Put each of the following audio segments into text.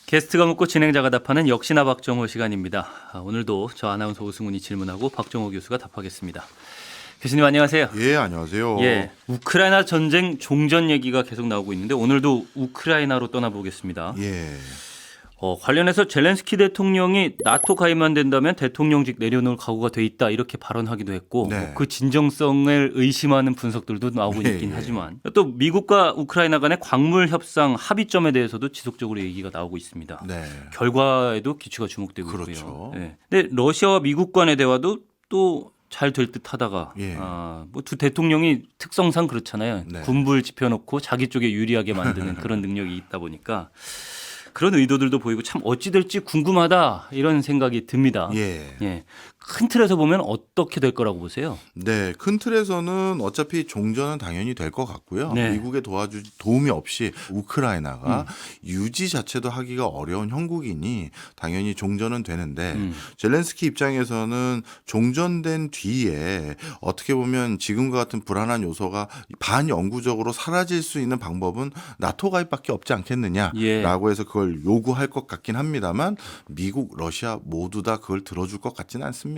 게스트가 묻고 진행자가 답하는 역시나 박정호 시간입니다. 오늘도 저 아나운서 오승훈이 질문하고 박정호 교수가 답하겠습니다. 교수님 안녕하세요. 예, 안녕하세요. 예, 우크라이나 전쟁 종전 얘기가 계속 나오고 있는데 오늘도 우크라이나로 떠나보겠습니다. 예. 관련해서 젤렌스키 대통령이 나토 가입만 된다면 대통령직 내려놓을 각오가 돼 있다 이렇게 발언하기도 했고 네. 그 진정성을 의심하는 분석들도 나오고 예, 있긴 예. 하지만 또 미국과 우크라이나 간의 광물 협상 합의점에 대해서도 지속적으로 얘기가 나오고 있습니다. 네. 결과에도 기초가 주목되고 그렇죠. 있고요. 네. 근데 러시아와 미국 간의 대화도 또 잘 될 듯 하다가 예. 뭐 두 대통령이 특성상 그렇잖아요. 네. 군부를 지펴놓고 자기 쪽에 유리하게 만드는 그런 능력이 있다 보니까 그런 의도들도 보이고 참 어찌 될지 궁금하다 이런 생각이 듭니다. 예. 예. 큰 틀에서 보면 어떻게 될 거라고 보세요? 네, 큰 틀에서는 어차피 종전은 당연히 될 것 같고요. 네. 미국의 도움이 없이 우크라이나가 유지 자체도 하기가 어려운 형국이니 당연히 종전은 되는데 젤렌스키 입장에서는 종전된 뒤에 어떻게 보면 지금과 같은 불안한 요소가 반영구적으로 사라질 수 있는 방법은 나토 가입밖에 없지 않겠느냐라고 예. 해서 그걸 요구할 것 같긴 합니다만 미국, 러시아 모두 다 그걸 들어줄 것 같지는 않습니다.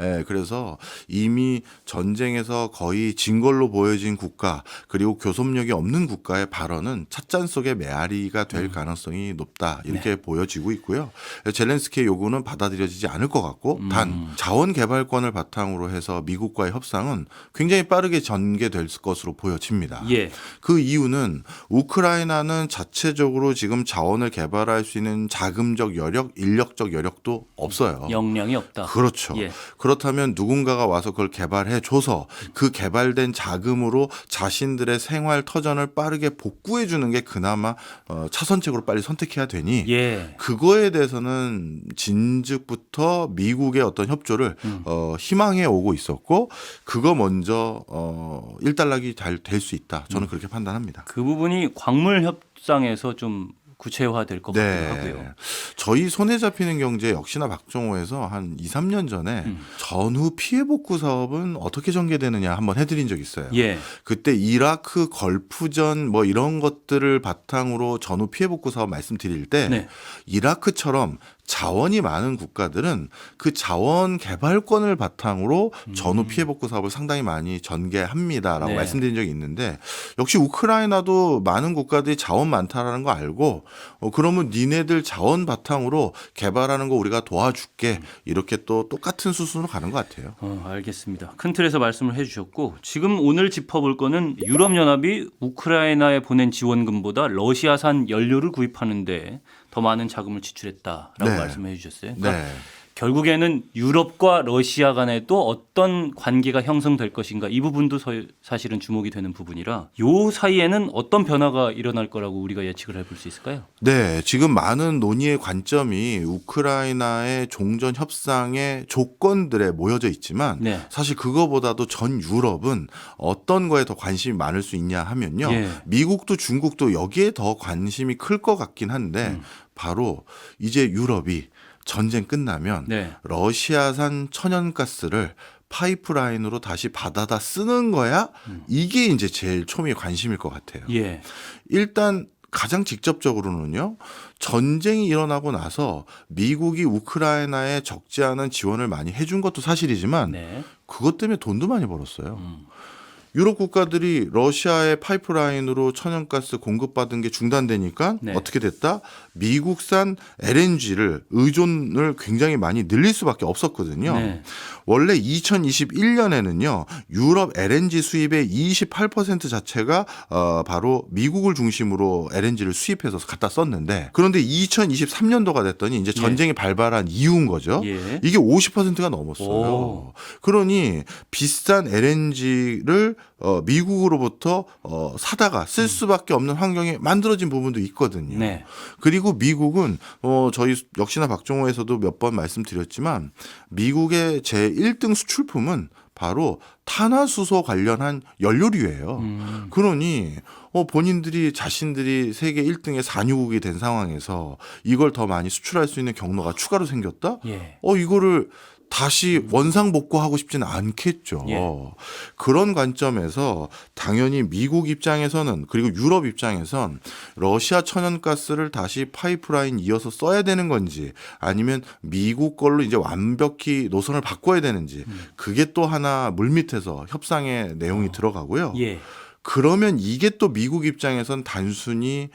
예, 그래서 이미 전쟁에서 거의 진 걸로 보여진 국가 그리고 교섭력이 없는 국가의 발언은 찻잔 속의 메아리가 될 가능성이 높다 이렇게 보여지고 있고요. 젤렌스키의 요구는 받아들여지지 않을 것 같고 단 자원 개발권을 바탕으로 해서 미국과의 협상은 굉장히 빠르게 전개될 것으로 보여집니다. 예. 그 이유는 우크라이나는 자체적으로 지금 자원을 개발할 수 있는 자금적 여력, 인력적 여력도 없어요. 역량이 없다. 그렇죠. 예. 그렇다면 누군가가 와서 그걸 개발해줘서 그 개발된 자금으로 자신들의 생활 터전을 빠르게 복구해 주는 게 그나마 차선책으로 빨리 선택해야 되니 예. 그거에 대해서는 진즉부터 미국의 어떤 협조를 희망해 오고 있었고 그거 먼저 일단락이 잘 될 수 있다. 저는 그렇게 판단합니다. 그 부분이 광물 협상에서 좀 구체화될 것 같기도 하고요. 저희 손에 잡히는 경제 역시나 박정호에서 한 2, 3년 전에 전후 피해 복구 사업은 어떻게 전개되느냐 한번 해드린 적 있어요. 예. 그때 이라크 걸프전 뭐 이런 것들을 바탕으로 전후 피해 복구 사업 말씀드릴 때 네. 이라크처럼 자원이 많은 국가들은 그 자원 개발권을 바탕으로 전후 피해 복구 사업을 상당히 많이 전개합니다라고 네. 말씀드린 적이 있는데 역시 우크라이나도 많은 국가들이 자원 많다라는 거 알고 그러면 니네들 자원 바탕으로 개발하는 거 우리가 도와줄게 이렇게 또 똑같은 수순으로 가는 것 같아요. 알겠습니다. 큰 틀에서 말씀을 해주셨고 지금 오늘 짚어볼 거는 유럽연합이 우크라이나에 보낸 지원금보다 러시아산 연료를 구입하는데 더 많은 자금을 지출했다라고 네. 말씀해 주셨어요. 그러니까 네. 결국에는 유럽과 러시아 간에도 어떤 관계가 형성될 것인가 이 부분도 사실은 주목이 되는 부분이라 요 사이에는 어떤 변화가 일어날 거라고 우리가 예측을 해볼 수 있을까요? 네, 지금 많은 논의의 관점이 우크라이나의 종전 협상의 조건들에 모여져 있지만 네. 사실 그거보다도 전 유럽은 어떤 거에 더 관심이 많을 수 있냐 하면요. 예. 미국도 중국도 여기에 더 관심이 클 것 같긴 한데 바로 이제 유럽이 전쟁 끝나면 네. 러시아산 천연가스를 파이프라인으로 다시 받아다 쓰는 거야? 이게 이제 제일 초미의 관심일 것 같아요. 예. 일단 가장 직접적으로는요. 전쟁이 일어나고 나서 미국이 우크라이나에 적지 않은 지원을 많이 해준 것도 사실이지만 네. 그것 때문에 돈도 많이 벌었어요. 유럽 국가들이 러시아의 파이프라인으로 천연가스 공급받은 게 중단되니까 네. 어떻게 됐다? 미국산 LNG를 의존을 굉장히 많이 늘릴 수밖에 없었거든요. 네. 원래 2021년에는요. 유럽 LNG 수입의 28% 자체가 바로 미국을 중심으로 LNG를 수입해서 갖다 썼는데 그런데 2023년도가 됐더니 이제 전쟁이 발발한 이유인 거죠. 예. 이게 50%가 넘었어요. 오. 그러니 비싼 LNG를 미국으로부터 사다가 쓸 수밖에 없는 환경이 만들어진 부분도 있거든요. 네. 그리고 미국은 저희 역시나 박정호에서도 몇 번 말씀드렸지만 미국의 제 1등 수출품은 바로 탄화수소 관련한 연료류예요. 그러니 본인들이 자신들이 세계 1등의 산유국이 된 상황에서 이걸 더 많이 수출할 수 있는 경로가 추가로 생겼다? 예. 이거를 다시 원상복구하고 싶지는 않겠죠. 예. 그런 관점에서 당연히 미국 입장에서는 그리고 유럽 입장에선 러시아 천연가스를 다시 파이프라인 이어서 써야 되는 건지 아니면 미국 걸로 이제 완벽히 노선을 바꿔야 되는지 그게 또 하나 물밑에서 협상의 내용이 들어가고요. 예. 그러면 이게 또 미국 입장에선 단순히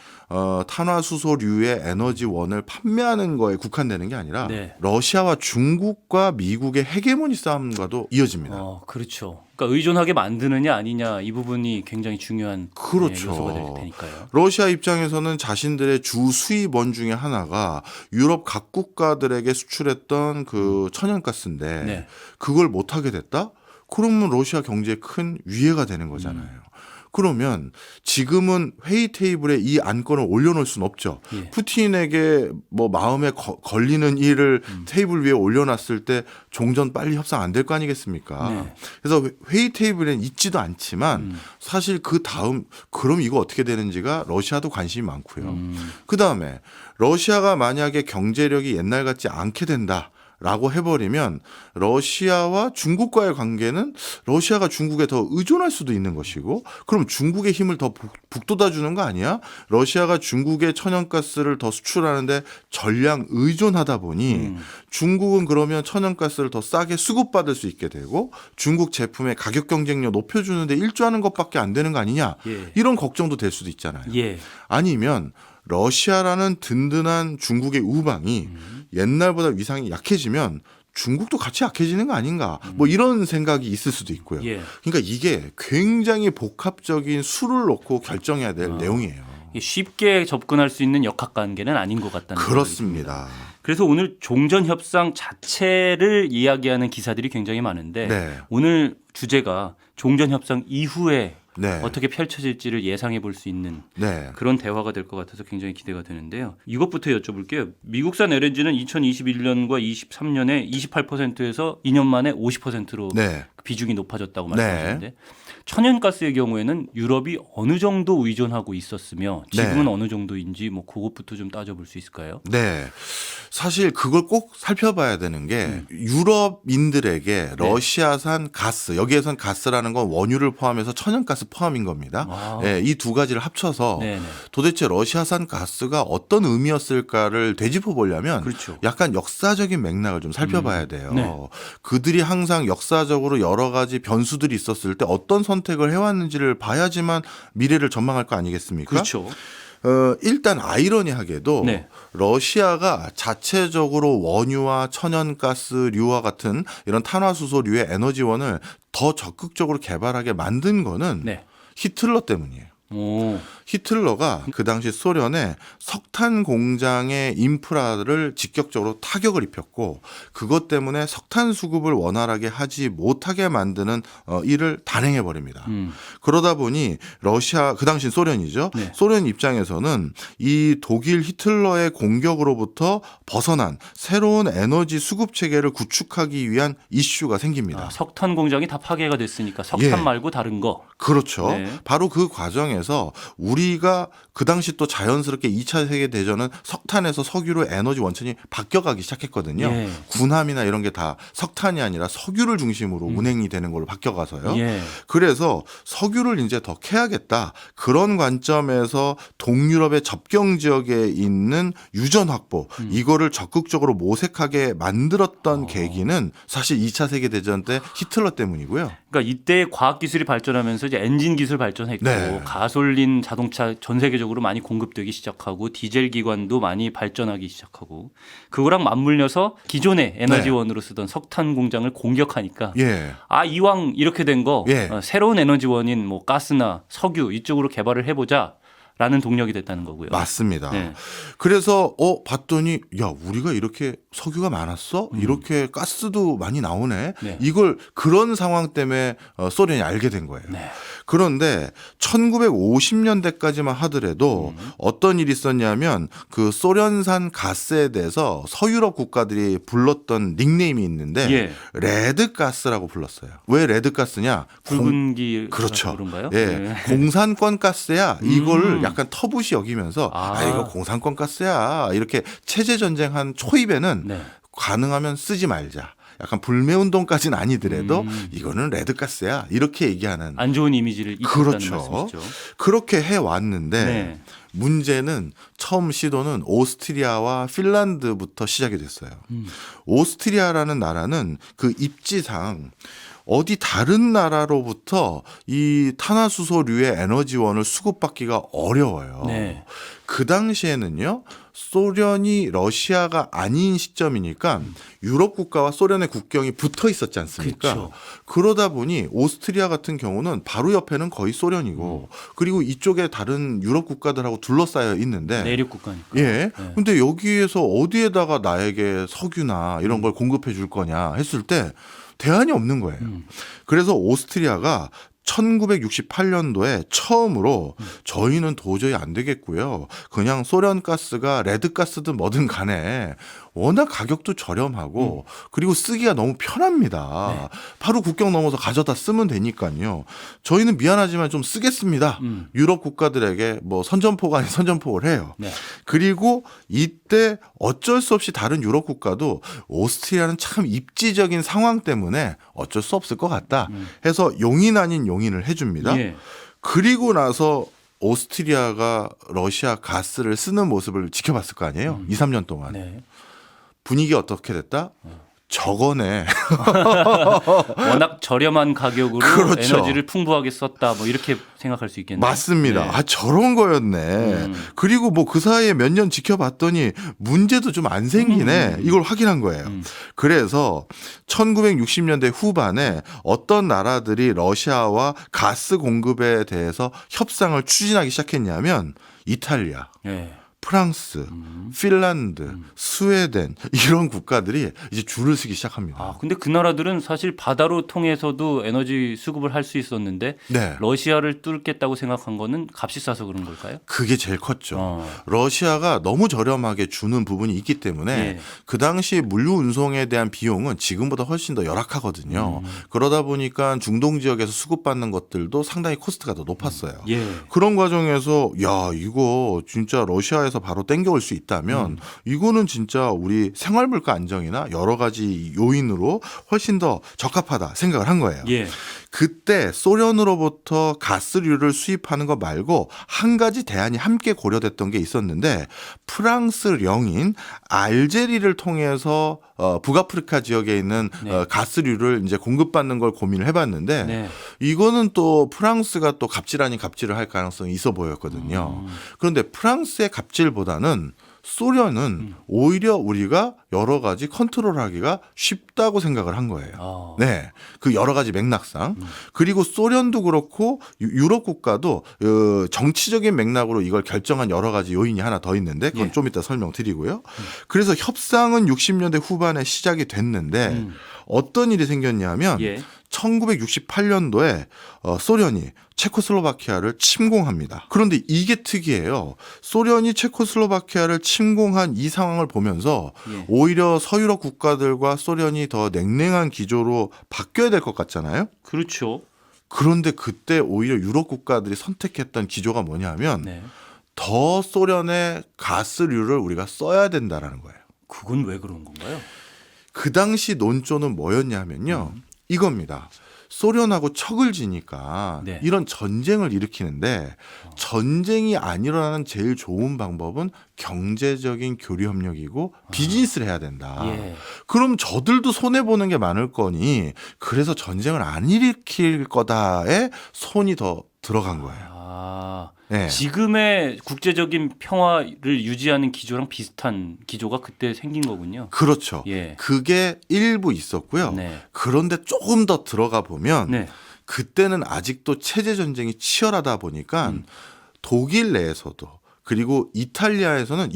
탄화수소류의 에너지원을 판매하는 거에 국한되는 게 아니라 네. 러시아와 중국과 미국의 헤게모니 싸움과도 이어집니다. 그렇죠. 그러니까 의존하게 만드느냐 아니냐 이 부분이 굉장히 중요한 그렇죠. 요소가 될 테니까요. 러시아 입장에서는 자신들의 주 수입원 중에 하나가 유럽 각 국가들에게 수출했던 그 천연가스인데 네. 그걸 못하게 됐다? 그러면 러시아 경제에 큰 위해가 되는 거잖아요. 그러면 지금은 회의 테이블에 이 안건을 올려놓을 수는 없죠. 예. 푸틴에게 뭐 마음에 걸리는 일을 테이블 위에 올려놨을 때 종전 빨리 협상 안 될 거 아니겠습니까? 네. 그래서 회의 테이블에는 있지도 않지만 사실 그 다음 그럼 이거 어떻게 되는지가 러시아도 관심이 많고요. 그 다음에 러시아가 만약에 경제력이 옛날 같지 않게 된다. 라고 해버리면 러시아와 중국과의 관계는 러시아가 중국에 더 의존할 수도 있는 것이고 그럼 중국의 힘을 더 북돋아 주는 거 아니야? 러시아가 중국의 천연가스를 더 수출하는데 전량 의존하다 보니 중국은 그러면 천연가스를 더 싸게 수급받을 수 있게 되고 중국 제품의 가격 경쟁력 높여주는데 일조하는 것밖에 안 되는 거 아니냐? 예. 이런 걱정도 될 수도 있잖아요. 예. 아니면 러시아라는 든든한 중국의 우방이 옛날보다 위상이 약해지면 중국도 같이 약해지는 거 아닌가 뭐 이런 생각이 있을 수도 있고요. 예. 그러니까 이게 굉장히 복합적인 수를 놓고 결정해야 될 내용이에요. 쉽게 접근할 수 있는 역학관계는 아닌 것 같다는 생각이 듭니다. 그렇습니다. 그래서 오늘 종전 협상 자체를 이야기하는 기사들이 굉장히 많은데 네. 오늘 주제가 종전 협상 이후에 네. 어떻게 펼쳐질지를 예상해 볼 수 있는 네. 그런 대화가 될 것 같아서 굉장히 기대가 되는데요. 이것부터 여쭤볼게요. 미국산 LNG는 2021년과 23년에 28%에서 2년 만에 50%로 네. 비중이 높아졌다고 말씀하셨는데 천연가스의 경우에는 유럽이 어느 정도 의존하고 있었으며 지금은 네. 어느 정도인지 뭐 그것부터 좀 따져볼 수 있을까요? 네. 사실 그걸 꼭 살펴봐야 되는 게 유럽인들에게 러시아산 가스, 여기에선 가스라는 건 원유를 포함해서 천연가스 포함인 겁니다. 아. 네, 이 두 가지를 합쳐서 네네. 도대체 러시아산 가스가 어떤 의미였을까를 되짚어 보려면 그렇죠. 약간 역사적인 맥락을 좀 살펴봐야 돼요. 네. 그들이 항상 역사적으로 여러 가지 변수들이 있었을 때 어떤 선택을 해왔는지를 봐야지만 미래를 전망할 거 아니겠습니까? 그렇죠. 일단 아이러니하게도 네. 러시아가 자체적으로 원유와 천연가스류와 같은 이런 탄화수소류의 에너지원을 더 적극적으로 개발하게 만든 거는 네. 히틀러 때문이에요. 오. 히틀러가 그 당시 소련에 석탄 공장의 인프라를 직접적으로 타격을 입혔고 그것 때문에 석탄 수급을 원활하게 하지 못하게 만드는 일을 단행해 버립니다. 그러다 보니 러시아 그 당시 소련이죠. 네. 소련 입장에서는 이 독일 히틀러의 공격으로부터 벗어난 새로운 에너지 수급 체계를 구축하기 위한 이슈가 생깁니다. 석탄 공장이 다 파괴가 됐으니까 석탄 예. 말고 다른 거. 그렇죠. 네. 바로 그 과정에서 우리가 그 당시 또 자연스럽게 2차 세계대전은 석탄에서 석유로 에너지 원천이 바뀌어가기 시작했거든요. 예. 군함이나 이런 게 다 석탄이 아니라 석유를 중심으로 운행이 되는 걸로 바뀌어가서요. 예. 그래서 석유를 이제 더 캐야겠다. 그런 관점에서 동유럽의 접경 지역에 있는 유전 확보 이거를 적극적으로 모색하게 만들었던 계기는 사실 2차 세계대전 때 히틀러 때문이고요. 그러니까 이때 과학 기술이 발전하면서 이제 엔진 기술 발전했고 네. 가솔린 자동차 전 세계적으로 많이 공급되기 시작하고 디젤 기관도 많이 발전하기 시작하고 그거랑 맞물려서 기존의 에너지원으로 쓰던 석탄 공장을 공격하니까 예. 이왕 이렇게 된 거 예. 새로운 에너지원인 뭐 가스나 석유 이쪽으로 개발을 해보자라는 동력이 됐다는 거고요. 맞습니다. 네. 그래서 봤더니 야 우리가 이렇게 석유가 많았어? 이렇게 가스도 많이 나오네. 네. 이걸 그런 상황 때문에 소련이 알게 된 거예요. 네. 그런데 1950년대까지만 하더라도 어떤 일이 있었냐면 그 소련산 가스에 대해서 서유럽 국가들이 불렀던 닉네임이 있는데 예. 레드가스라고 불렀어요. 왜 레드가스냐? 붉은기 그렇죠. 그런가요? 예, 네. 공산권 가스야. 이거를 약간 터부시 여기면서 아. 이거 공산권 가스야. 이렇게 체제 전쟁한 초입에는 네. 가능하면 쓰지 말자. 약간 불매운동까지는 아니더라도 이거는 레드가스야 이렇게 얘기하는 안 좋은 이미지를 입혔다는 그렇죠. 말씀이시죠. 그렇게 해왔는데 네. 문제는 처음 시도는 오스트리아와 핀란드부터 시작이 됐어요. 오스트리아라는 나라는 그 입지상 어디 다른 나라로부터 이 탄화수소류의 에너지원을 수급받기가 어려워요. 네. 그 당시에는요, 소련이 러시아가 아닌 시점이니까 유럽 국가와 소련의 국경이 붙어 있었지 않습니까? 그쵸. 그러다 보니 오스트리아 같은 경우는 바로 옆에는 거의 소련이고 그리고 이쪽에 다른 유럽 국가들하고 둘러싸여 있는데 내륙 국가니까. 예. 네. 근데 여기에서 어디에다가 나에게 석유나 이런 걸 공급해 줄 거냐 했을 때 대안이 없는 거예요. 그래서 오스트리아가 1968년도에 처음으로 저희는 도저히 안 되겠고요. 그냥 소련 가스가 레드가스든 뭐든 간에 워낙 가격도 저렴하고 그리고 쓰기가 너무 편합니다. 네. 바로 국경 넘어서 가져다 쓰면 되니까요. 저희는 미안하지만 좀 쓰겠습니다. 유럽 국가들에게 뭐 선전포가 아닌 선전포를 해요. 네. 그리고 이때 어쩔 수 없이 다른 유럽 국가도 오스트리아는 참 입지적인 상황 때문에 어쩔 수 없을 것 같다 해서 용인 아닌 용인을 해줍니다. 예. 그리고 나서 오스트리아가 러시아 가스를 쓰는 모습을 지켜봤을 거 아니에요. 2, 3년 동안. 네. 분위기 어떻게 됐다? 저거네. 워낙 저렴한 가격으로 그렇죠. 에너지를 풍부하게 썼다. 뭐 이렇게 생각할 수 있겠네요. 맞습니다. 네. 아, 저런 거였네. 그리고 뭐 그 사이에 몇 년 지켜봤더니 문제도 좀 안 생기네. 이걸 확인한 거예요. 그래서 1960년대 후반에 어떤 나라들이 러시아와 가스 공급에 대해서 협상을 추진하기 시작했냐면 이탈리아, 네. 프랑스, 핀란드, 스웨덴 이런 국가들이 이제 줄을 서기 시작합니다. 아, 근데 그 나라들은 사실 바다로 통해서도 에너지 수급을 할 수 있었는데 네. 러시아를 뚫겠다고 생각한 거는 값이 싸서 그런 걸까요? 그게 제일 컸죠. 어. 러시아가 너무 저렴하게 주는 부분이 있기 때문에 예. 그 당시 물류 운송에 대한 비용은 지금보다 훨씬 더 열악하거든요. 그러다 보니까 중동 지역에서 수급받는 것들도 상당히 코스트가 더 높았어요. 예. 그런 과정에서 야 이거 진짜 러시아에서 바로 땡겨올 수 있다면 이거는 진짜 우리 생활물가 안정이나 여러 가지 요인으로 훨씬 더 적합하다 생각을 한 거예요. 예. 그때 소련으로부터 가스류를 수입하는 것 말고 한 가지 대안이 함께 고려됐던 게 있었는데 프랑스령인 알제리를 통해서 북아프리카 지역에 있는 네. 가스류를 이제 공급받는 걸 고민을 해봤는데 네. 이거는 또 프랑스가 또 갑질 아닌 갑질을 할 가능성이 있어 보였거든요. 그런데 프랑스의 갑질보다는 소련은 오히려 우리가 여러 가지 컨트롤하기가 쉽다고 생각을 한 거예요. 아. 네, 그 여러 가지 맥락상 그리고 소련도 그렇고 유럽 국가도 정치적인 맥락으로 이걸 결정한 여러 가지 요인이 하나 더 있는데 그건 예. 좀 이따 설명드리고요. 그래서 협상은 60년대 후반에 시작이 됐는데 어떤 일이 생겼냐면 예. 1968년도에 소련이 체코슬로바키아를 침공합니다. 그런데 이게 특이해요. 소련이 체코슬로바키아를 침공한 이 상황을 보면서 예. 오히려 서유럽 국가들과 소련이 더 냉랭한 기조로 바뀌어야 될 것 같잖아요. 그렇죠. 그런데 그때 오히려 유럽 국가들이 선택했던 기조가 뭐냐면 네. 더 소련의 가스류를 우리가 써야 된다라는 거예요. 그건 왜 그런 건가요? 그 당시 논조는 뭐였냐면요. 이겁니다. 소련하고 척을 지니까 네. 이런 전쟁을 일으키는데 전쟁이 안 일어나는 제일 좋은 방법은 경제적인 교류 협력이고 비즈니스를 해야 된다. 예. 그럼 저들도 손해 보는 게 많을 거니 그래서 전쟁을 안 일으킬 거다에 손이 더 들어간 거예요. 아, 네. 지금의 국제적인 평화를 유지하는 기조랑 비슷한 기조가 그때 생긴 거군요. 그렇죠. 예. 그게 일부 있었고요. 네. 그런데 조금 더 들어가 보면 네. 그때는 아직도 체제 전쟁이 치열하다 보니까 독일 내에서도 그리고 이탈리아에서는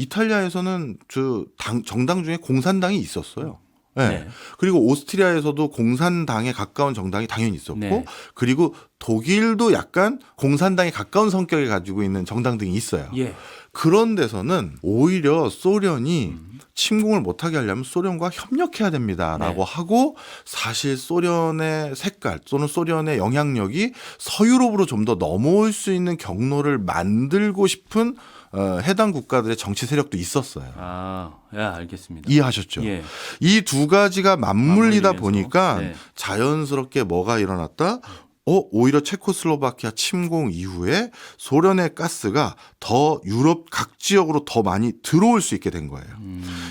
정당 중에 공산당이 있었어요. 네. 네. 그리고 오스트리아에서도 공산당에 가까운 정당이 당연히 있었고 네. 그리고 독일도 약간 공산당에 가까운 성격을 가지고 있는 정당 등이 있어요. 예. 그런 데서는 오히려 소련이 침공을 못하게 하려면 소련과 협력해야 됩니다라고 네. 하고 사실 소련의 색깔 또는 소련의 영향력이 서유럽으로 좀 더 넘어올 수 있는 경로를 만들고 싶은 해당 국가들의 정치 세력도 있었어요. 알겠습니다. 이해하셨죠? 예. 이 두 가지가 맞물리다 맞물리면서. 보니까 네. 자연스럽게 뭐가 일어났다? 오히려 체코슬로바키아 침공 이후에 소련의 가스가 더 유럽 각 지역으로 더 많이 들어올 수 있게 된 거예요.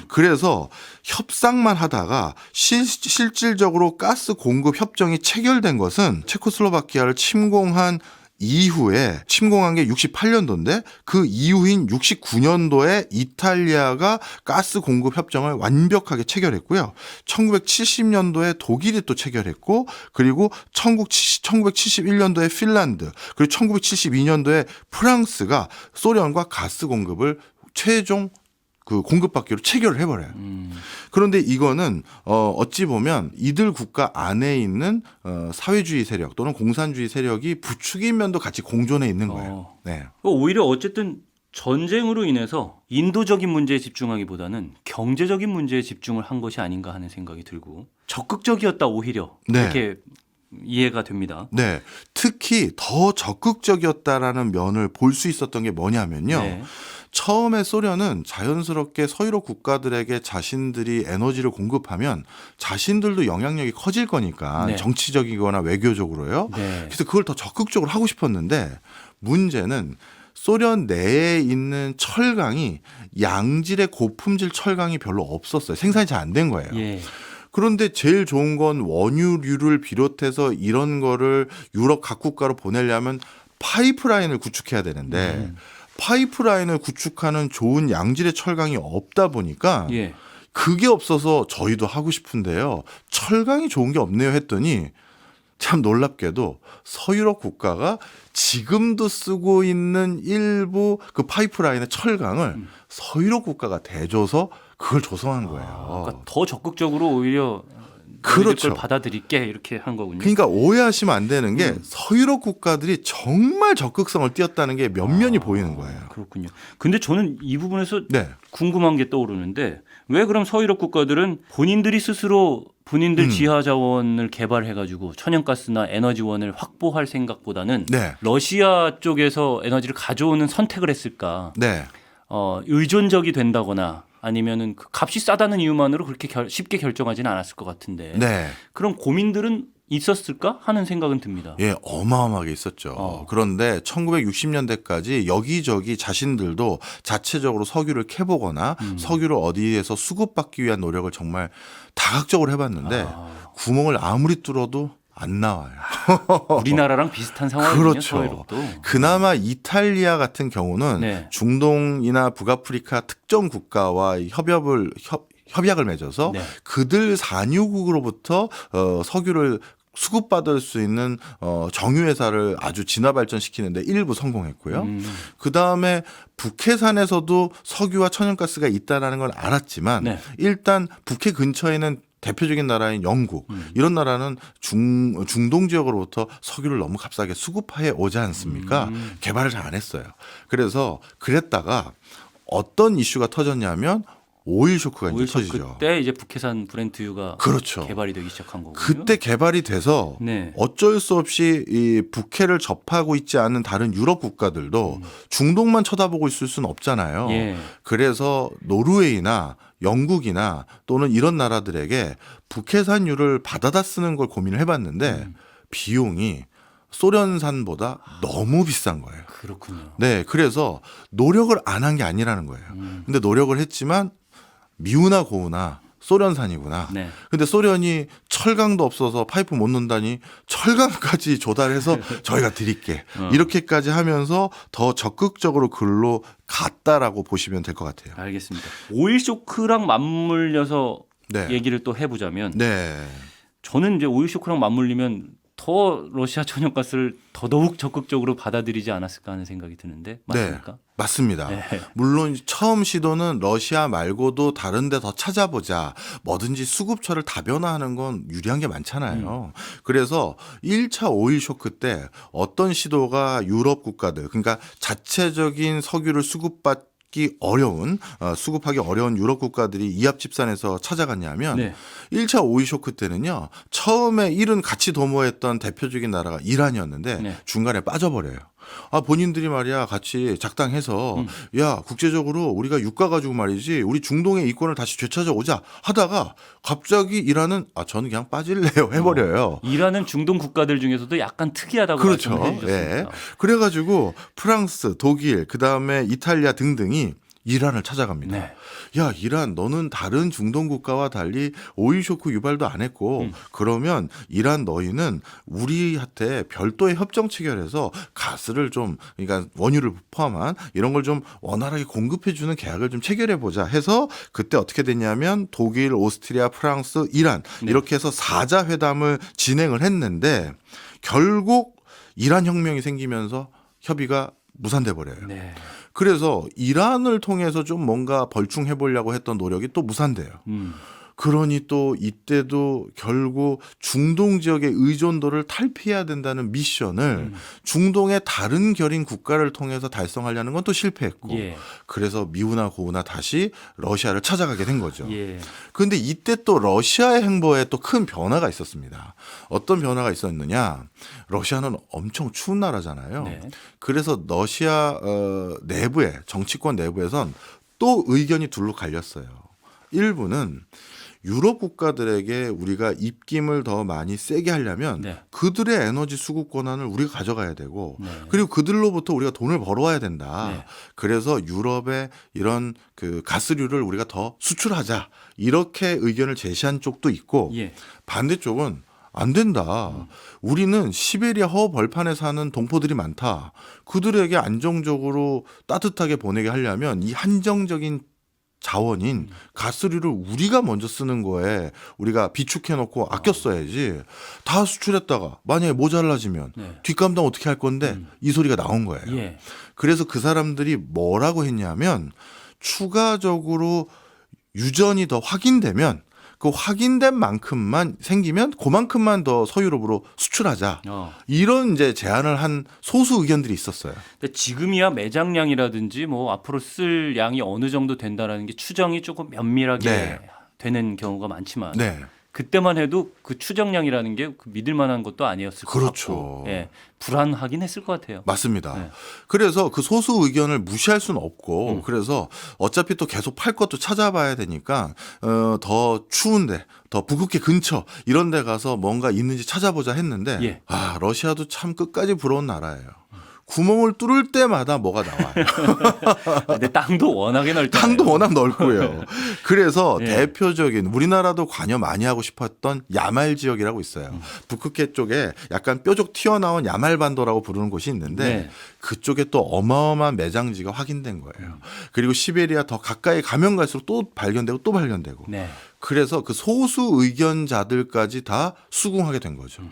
그래서 협상만 하다가 실질적으로 가스 공급 협정이 체결된 것은 체코슬로바키아를 침공한 이후에 침공한 게 68년도인데 그 이후인 69년도에 이탈리아가 가스 공급 협정을 완벽하게 체결했고요. 1970년도에 독일이 또 체결했고 그리고 1971년도에 핀란드 그리고 1972년도에 프랑스가 소련과 가스 공급을 최종 그 공급받기로 체결을 해버려요. 그런데 이거는 어찌 보면 이들 국가 안에 있는 사회주의 세력 또는 공산주의 세력이 부추긴 면도 같이 공존해 있는 거예요. 네. 오히려 어쨌든 전쟁으로 인해서 인도적인 문제에 집중하기보다는 경제적인 문제에 집중을 한 것이 아닌가 하는 생각이 들고 적극적이었다 오히려 네. 이렇게 이해가 됩니다. 네. 특히 더 적극적이었다라는 면을 볼 수 있었던 게 뭐냐면요. 네. 처음에 소련은 자연스럽게 서유럽 국가들에게 자신들이 에너지를 공급하면 자신들도 영향력이 커질 거니까 네. 정치적이거나 외교적으로요. 네. 그래서 그걸 더 적극적으로 하고 싶었는데 문제는 소련 내에 있는 철강이 양질의 고품질 철강이 별로 없었어요. 생산이 잘 안 된 거예요. 예. 그런데 제일 좋은 건 원유류를 비롯해서 이런 거를 유럽 각 국가로 보내려면 파이프라인을 구축해야 되는데 파이프라인을 구축하는 좋은 양질의 철강이 없다 보니까 예. 그게 없어서 저희도 하고 싶은데요. 철강이 좋은 게 없네요 했더니 참 놀랍게도 서유럽 국가가 지금도 쓰고 있는 일부 그 파이프라인의 철강을 서유럽 국가가 대줘서 그걸 조성한 거예요. 그러니까 더 적극적으로 오히려 그렇죠. 걸 받아들일게 이렇게 한 거군요. 그러니까 오해하시면 안 되는 게 서유럽 국가들이 정말 적극성을 띄었다는 게 면면이 보이는 거예요. 그렇군요. 근데 저는 이 부분에서 네. 궁금한 게 떠오르는데 왜 그럼 서유럽 국가들은 본인들이 스스로 본인들 지하 자원을 개발해가지고 천연가스나 에너지원을 확보할 생각보다는 네. 러시아 쪽에서 에너지를 가져오는 선택을 했을까? 네. 의존적이 된다거나 아니면은 그 값이 싸다는 이유만으로 그렇게 쉽게 결정하지는 않았을 것 같은데 네. 그런 고민들은 있었을까 하는 생각은 듭니다. 예, 어마어마하게 있었죠. 그런데 1960년대까지 여기저기 자신들도 자체적으로 석유를 캐보거나 석유를 어디에서 수급받기 위한 노력을 정말 다각적으로 해봤는데 구멍을 아무리 뚫어도 안 나와요. 우리나라랑 비슷한 상황이군요. 그렇죠. 서유럽도. 그나마 이탈리아 같은 경우는 네. 중동이나 북아프리카 특정 국가와 협약을 맺어서 네. 그들 산유국으로부터 석유를 수급받을 수 있는 정유회사를 아주 진화 발전시키는데 일부 성공했고요. 그 다음에 북해산에서도 석유와 천연가스가 있다는 걸 알았지만 네. 일단 북해 근처에는 대표적인 나라인 영국 이런 나라는 중동 지역으로부터 석유를 너무 값싸게 수급해 오지 않습니까? 개발을 잘 안 했어요. 그래서 그랬다가 어떤 이슈가 터졌냐면 오일 쇼크가 이제 터지죠. 그때 이제 북해산 브렌트유가 그렇죠. 개발이 되기 시작한 거군요. 그때 개발이 돼서 네. 어쩔 수 없이 이 북해를 접하고 있지 않은 다른 유럽 국가들도 중동만 쳐다보고 있을 수는 없잖아요. 예. 그래서 노르웨이나 영국이나 또는 이런 나라들에게 북해산유를 받아다 쓰는 걸 고민을 해봤는데 비용이 소련산보다 너무 비싼 거예요. 그렇군요. 네, 그래서 노력을 안 한 게 아니라는 거예요. 근데 노력을 했지만 미우나 고우나 소련산이구나. 네. 근데 소련이 철강도 없어서 파이프 못 넣는다니 철강까지 조달해서 저희가 드릴게. 이렇게까지 하면서 더 적극적으로 글로 갔다라고 보시면 될 것 같아요. 알겠습니다. 오일 쇼크랑 맞물려서 네. 얘기를 또 해보자면 네. 저는 이제 오일 쇼크랑 맞물리면 더 러시아 천연가스를 더더욱 적극적으로 받아들이지 않았을까 하는 생각이 드는데 맞습니까? 네, 맞습니다. 네. 물론 처음 시도는 러시아 말고도 다른 데 더 찾아보자. 뭐든지 수급처를 다변화하는 건 유리한 게 많잖아요. 그래서 1차 오일 쇼크 때 어떤 시도가 유럽 국가들 그러니까 자체적인 석유를 수급하기 어려운 유럽 국가들이 이합집산해서 찾아갔냐면 네. 1차 오일 쇼크 때는요. 처음에 일은 같이 도모했던 대표적인 나라가 이란이었는데 네. 중간에 빠져버려요. 본인들이 말이야 같이 작당해서 야 국제적으로 우리가 유가 가지고 말이지 우리 중동의 이권을 다시 되찾아오자 하다가 갑자기 이란은 저는 그냥 빠질래요 해버려요. 이란은 중동 국가들 중에서도 약간 특이하다고 그렇죠. 말씀해 주셨습니다. 예. 그래가지고 프랑스, 독일, 그 다음에 이탈리아 등등이 이란을 찾아갑니다. 네. 야, 이란, 너는 다른 중동 국가와 달리 오일 쇼크 유발도 안 했고, 그러면 이란 너희는 우리한테 별도의 협정 체결해서 가스를 좀, 그러니까 원유를 포함한 이런 걸 좀 원활하게 공급해주는 계약을 좀 체결해보자 해서 그때 어떻게 됐냐면 독일, 오스트리아, 프랑스, 이란 이렇게 해서 4자 회담을 진행을 했는데 결국 이란 혁명이 생기면서 협의가 무산돼 버려요. 네. 그래서 이란을 통해서 좀 뭔가 벌충해 보려고 했던 노력이 또 무산돼요. 그러니 또 이때도 결국 중동 지역의 의존도를 탈피해야 된다는 미션을 중동의 다른 결인 국가를 통해서 달성하려는 건 또 실패했고 예. 그래서 미우나 고우나 다시 러시아를 찾아가게 된 거죠. 예. 그런데 이때 또 러시아의 행보에 또 큰 변화가 있었습니다. 어떤 변화가 있었느냐? 러시아는 엄청 추운 나라잖아요. 네. 그래서 러시아 내부에 정치권 내부에선 또 의견이 둘로 갈렸어요. 일부는 유럽 국가들에게 우리가 입김을 더 많이 세게 하려면 네. 그들의 에너지 수급 권한을 우리가 가져가야 되고 네. 그리고 그들로부터 우리가 돈을 벌어와야 된다. 네. 그래서 유럽의 이런 그 가스류를 우리가 더 수출하자. 이렇게 의견을 제시한 쪽도 있고 예. 반대쪽은 안 된다. 우리는 시베리아 허 벌판에 사는 동포들이 많다. 그들에게 안정적으로 따뜻하게 보내게 하려면 이 한정적인 자원인 가스류를 우리가 먼저 쓰는 거에 우리가 비축해 놓고 아껴 써야지. 다 수출했다가 만약에 모자라지면 네. 뒷감당 어떻게 할 건데 이 소리가 나온 거예요. 예. 그래서 그 사람들이 뭐라고 했냐면 추가적으로 유전이 더 확인되면 그 확인된 만큼만 생기면 그만큼만 더 서유럽으로 수출하자. 이런 이제 제안을 한 소수 의견들이 있었어요. 근데 지금이야 매장량이라든지 뭐 앞으로 쓸 양이 어느 정도 된다라는 게 추정이 조금 면밀하게 네. 되는 경우가 많지만 네. 그때만 해도 그 추정량이라는 게 믿을 만한 것도 아니었을 것 그렇죠. 같고 예, 불안하긴 했을 것 같아요. 맞습니다. 네. 그래서 그 소수 의견을 무시할 수는 없고 그래서 어차피 또 계속 팔 것도 찾아봐야 되니까 더 추운데 더 북극해 근처 이런 데 가서 뭔가 있는지 찾아보자 했는데 예. 러시아도 참 끝까지 부러운 나라예요. 구멍을 뚫을 때마다 뭐가 나와요. 근데 땅도 워낙에 넓잖아요. 땅도 워낙 넓고요. 그래서 예. 대표적인 우리나라도 관여 많이 하고 싶었던 야말 지역이라고 있어요. 북극해 쪽에 약간 뾰족 튀어나온 야말 반도라고 부르는 곳이 있는데 네. 그쪽에 또 어마어마한 매장지가 확인된 거예요. 그리고 시베리아 더 가까이 가면 갈수록 또 발견되고 또 발견되고. 네. 그래서 그 소수 의견자들까지 다 수긍하게 된 거죠.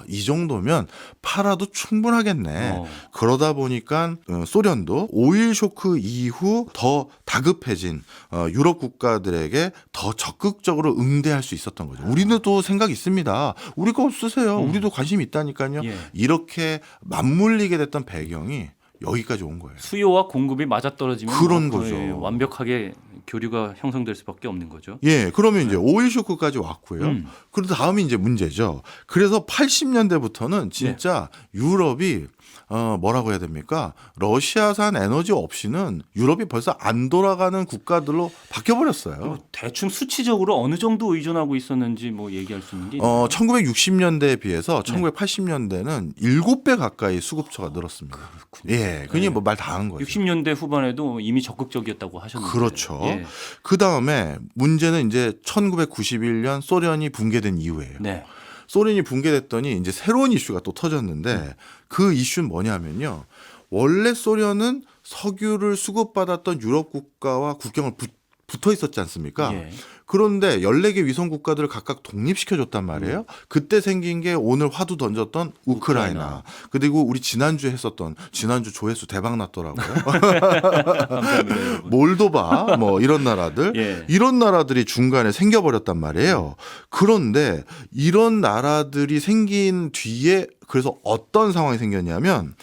이 정도면 팔아도 충분하겠네. 그러다 보니까 소련도 오일 쇼크 이후 더 다급해진 유럽 국가들에게 더 적극적으로 응대할 수 있었던 거죠. 우리는 또 생각 있습니다. 우리 거 쓰세요. 우리도 관심 있다니까요. 예. 이렇게 맞물리게 됐던 배경이 여기까지 온 거예요. 수요와 공급이 맞아떨어지면 그런 거의 거죠. 완벽하게 교류가 형성될 수밖에 없는 거죠. 예, 그러면 이제 오일 쇼크까지 왔고요. 그리고 다음이 이제 문제죠. 그래서 80년대부터는 진짜 유럽이 뭐라고 해야 됩니까? 러시아산 에너지 없이는 유럽이 벌써 안 돌아가는 국가들로 바뀌어버렸어요. 대충 수치적으로 어느 정도 의존하고 있었는지 뭐 얘기할 수 있는 게 있나요? 1960년대에 비해서 1980년대는 7배 가까이 수급처가 늘었습니다. 예, 그게 뭐 말 다 한 거죠. 60년대 후반에도 이미 적극적이었다고 하셨는데. 그렇죠. 예. 그 다음에 문제는 이제 1991년 소련이 붕괴된 이후예요. 네. 소련이 붕괴됐더니 이제 새로운 이슈가 또 터졌는데 그 이슈는 뭐냐면요. 원래 소련은 석유를 수급받았던 유럽 국가와 국경을 붙어 있었지 않습니까? 예. 그런데 14개 위성 국가들을 각각 독립시켜줬단 말이에요. 그때 생긴 게 오늘 화두 던졌던 우크라이나. 그리고 우리 지난주에 했었던 지난주 조회수 대박 났더라고요. 감사합니다, 여러분. 몰도바 뭐 이런 나라들 예. 이런 나라들이 중간에 생겨버렸단 말이에요. 그런데 이런 나라들이 생긴 뒤에 그래서 어떤 상황이 생겼냐면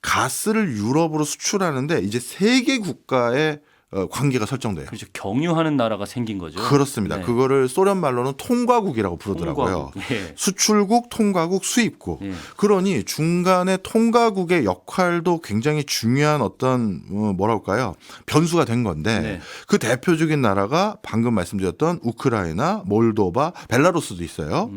가스를 유럽으로 수출하는데 이제 3개 국가의 관계가 설정돼요. 그렇죠. 경유하는 나라가 생긴 거죠. 그렇습니다. 네. 그거를 소련 말로는 통과국이라고 부르더라고요. 통과국. 예. 수출국, 통과국, 수입국. 예. 그러니 중간에 통과국의 역할도 굉장히 중요한 어떤 뭐랄까요? 변수가 된 건데 네. 그 대표적인 나라가 방금 말씀드렸던 우크라이나, 몰도바, 벨라루스도 있어요.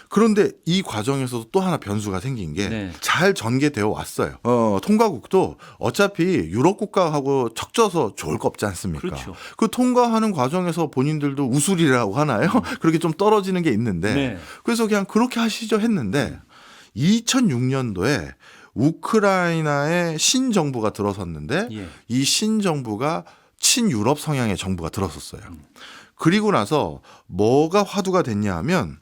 그런데 이 과정에서도 또 하나 변수가 생긴 게 네. 잘 전개되어 왔어요. 통과국도 어차피 유럽 국가하고 척져서 좋을 거 없지 않습니까? 그렇죠. 그 통과하는 과정에서 본인들도 우술이라고 하나요? 그렇게 좀 떨어지는 게 있는데 네. 그래서 그냥 그렇게 하시죠 했는데 2006년도에 우크라이나의 신정부가 들어섰는데 예. 이 신정부가 친유럽 성향의 정부가 들어섰어요. 그리고 나서 뭐가 화두가 됐냐 하면